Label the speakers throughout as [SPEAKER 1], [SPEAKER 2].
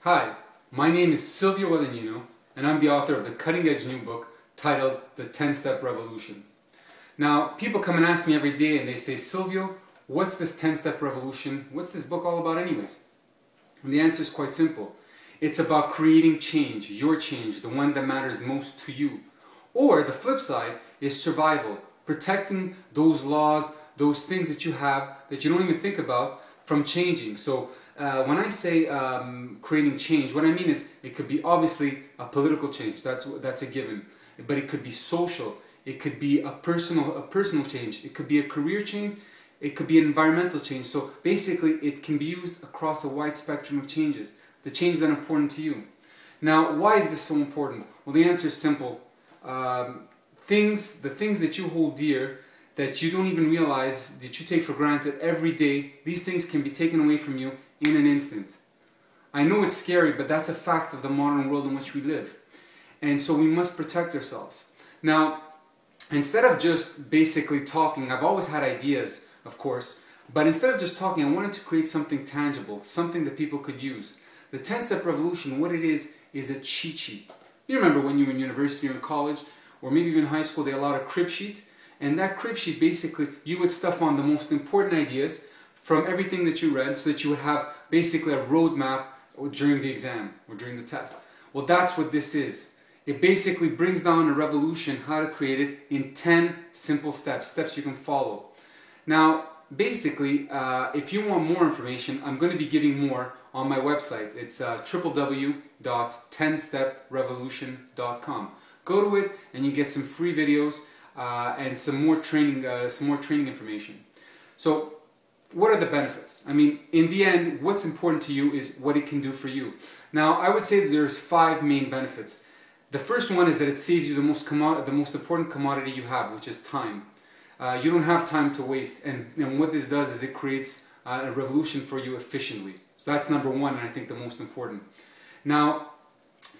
[SPEAKER 1] Hi, my name is Silvio Guadagnino, and I'm the author of the cutting-edge new book titled The 10-Step Revolution. Now, people come and ask me every day and they say, Silvio, what's this 10-Step Revolution? What's this book all about anyways? And the answer is quite simple. It's about creating change, your change, the one that matters most to you. Or the flip side is survival, protecting those laws, those things that you have that you don't even think about from changing. So when I say creating change, what I mean is it could be obviously a political change, that's a given. But it could be social, it could be a personal change, it could be a career change, it could be an environmental change. So basically it can be used across a wide spectrum of changes, the changes that are important to you. Now, why is this so important? Well, the answer is simple. The things that you hold dear, that you don't even realize, that you take for granted every day, these things can be taken away from you in an instant. I know it's scary, but that's a fact of the modern world in which we live. And so we must protect ourselves. Now, instead of just basically talking, I've always had ideas, of course, but instead of just talking, I wanted to create something tangible, something that people could use. The 10-Step Revolution, what it is a cheat sheet. You remember when you were in university or in college, or maybe even high school, they allowed a crib sheet. And that crib sheet, basically, you would stuff on the most important ideas from everything that you read so that you would have basically a roadmap during the exam or during the test. Well, that's what this is. It basically brings down a revolution, how to create it in 10 simple steps you can follow. Now, basically, if you want more information, I'm going to be giving more on my website. It's www.10steprevolution.com. Go to it and you get some free videos and some more training information. So, what are the benefits? I mean, in the end, what's important to you is what it can do for you. Now, I would say that there's 5 main benefits. The first one is that it saves you the most important commodity you have, which is time. You don't have time to waste, and what this does is it creates a revolution for you efficiently. So that's number one, and I think the most important. Now,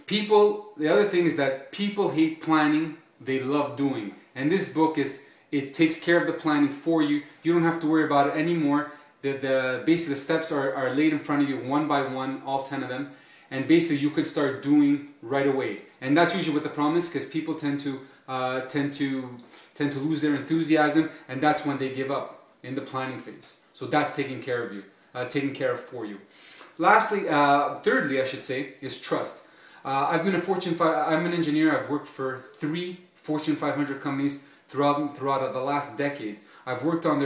[SPEAKER 1] the other thing is that people hate planning, they love doing. And this book it takes care of the planning for you. You don't have to worry about it anymore. Basically the steps are laid in front of you one by one, all 10 of them. And basically you could start doing right away. And that's usually what the problem is, because people tend to lose their enthusiasm, and that's when they give up in the planning phase. So that's taken care of for you. Lastly, thirdly, I should say, is trust. I'm an engineer. I've worked for 3 Fortune 500 companies throughout the last decade. I've worked on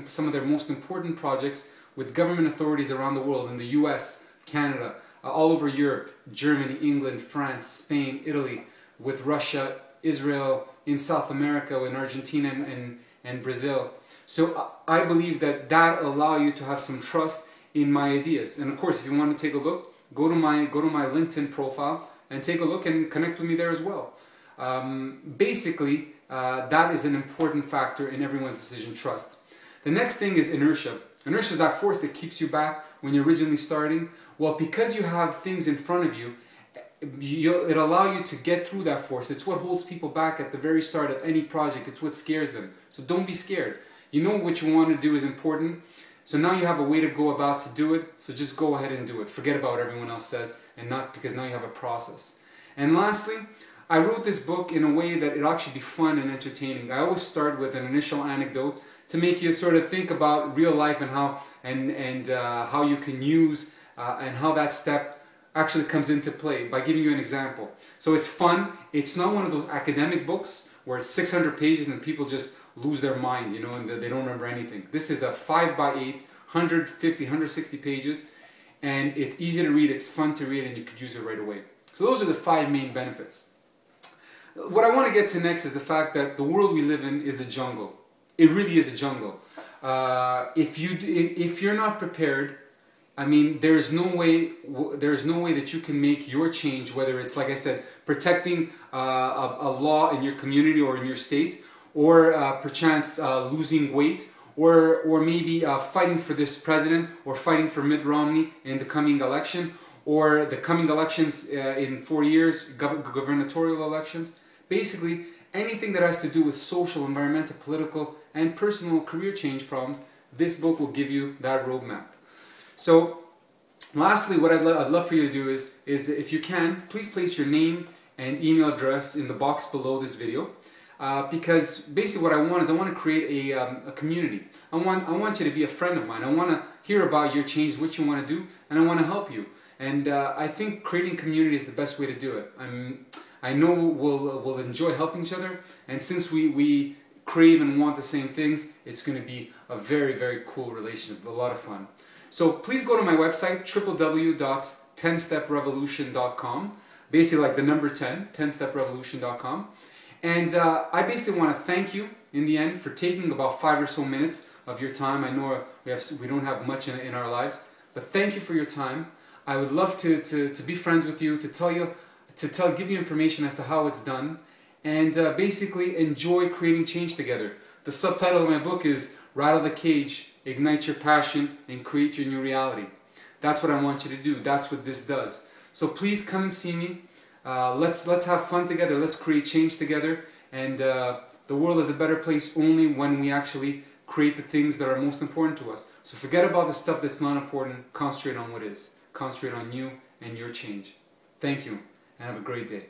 [SPEAKER 1] some of their most important projects with government authorities around the world, in the US, Canada, all over Europe, Germany, England, France, Spain, Italy, with Russia, Israel, in South America, in Argentina and Brazil. So I believe that allows you to have some trust in my ideas. And of course, if you want to take a look, go to my LinkedIn profile and take a look and connect with me there as well. Basically, that is an important factor in everyone's decision, trust. The next thing is inertia. Inertia is that force that keeps you back when you're originally starting. Well, because you have things in front of you, it'll allow you to get through that force. It's what holds people back at the very start of any project. It's what scares them. So don't be scared. You know what you want to do is important. So now you have a way to go about to do it. So just go ahead and do it. Forget about what everyone else says, and not because now you have a process. And lastly, I wrote this book in a way that it'll actually be fun and entertaining. I always start with an initial anecdote to make you sort of think about real life and how you can use and how that step actually comes into play by giving you an example. So it's fun. It's not one of those academic books where it's 600 pages and people just lose their mind, and they don't remember anything. This is a 5x8, 150, 160 pages, and it's easy to read, it's fun to read, and you could use it right away. So those are the 5 main benefits. What I want to get to next is the fact that the world we live in is a jungle. It really is a jungle. If you're not prepared, I mean, there's no way that you can make your change, whether it's, like I said, protecting a law in your community or in your state, or perchance losing weight, or maybe fighting for this president, or fighting for Mitt Romney in the coming election, or the coming elections in 4 years, gubernatorial elections. Basically, anything that has to do with social, environmental, political, and personal career change problems, this book will give you that roadmap. So Lastly, what I'd love for you to do is if you can, please place your name and email address in the box below this video. Because basically what I want is I want to create a community. I want you to be a friend of mine. I want to hear about your change, what you want to do, and I want to help you. And I think creating community is the best way to do it. I know we'll enjoy helping each other, and since we crave and want the same things, it's going to be a very, very cool relationship, a lot of fun. So please go to my website, www.10steprevolution.com, basically like the number 10, 10steprevolution.com. And I basically want to thank you in the end for taking about 5 or so minutes of your time. I know we don't have much in our lives, but thank you for your time. I would love to be friends with you, give you information as to how it's done, and basically enjoy creating change together. The subtitle of my book is Rattle the Cage, Ignite Your Passion, and Create Your New Reality. That's what I want you to do. That's what this does. So please come and see me. Let's have fun together. Let's create change together. And the world is a better place only when we actually create the things that are most important to us. So forget about the stuff that's not important. Concentrate on what is. Concentrate on you and your change. Thank you, and have a great day.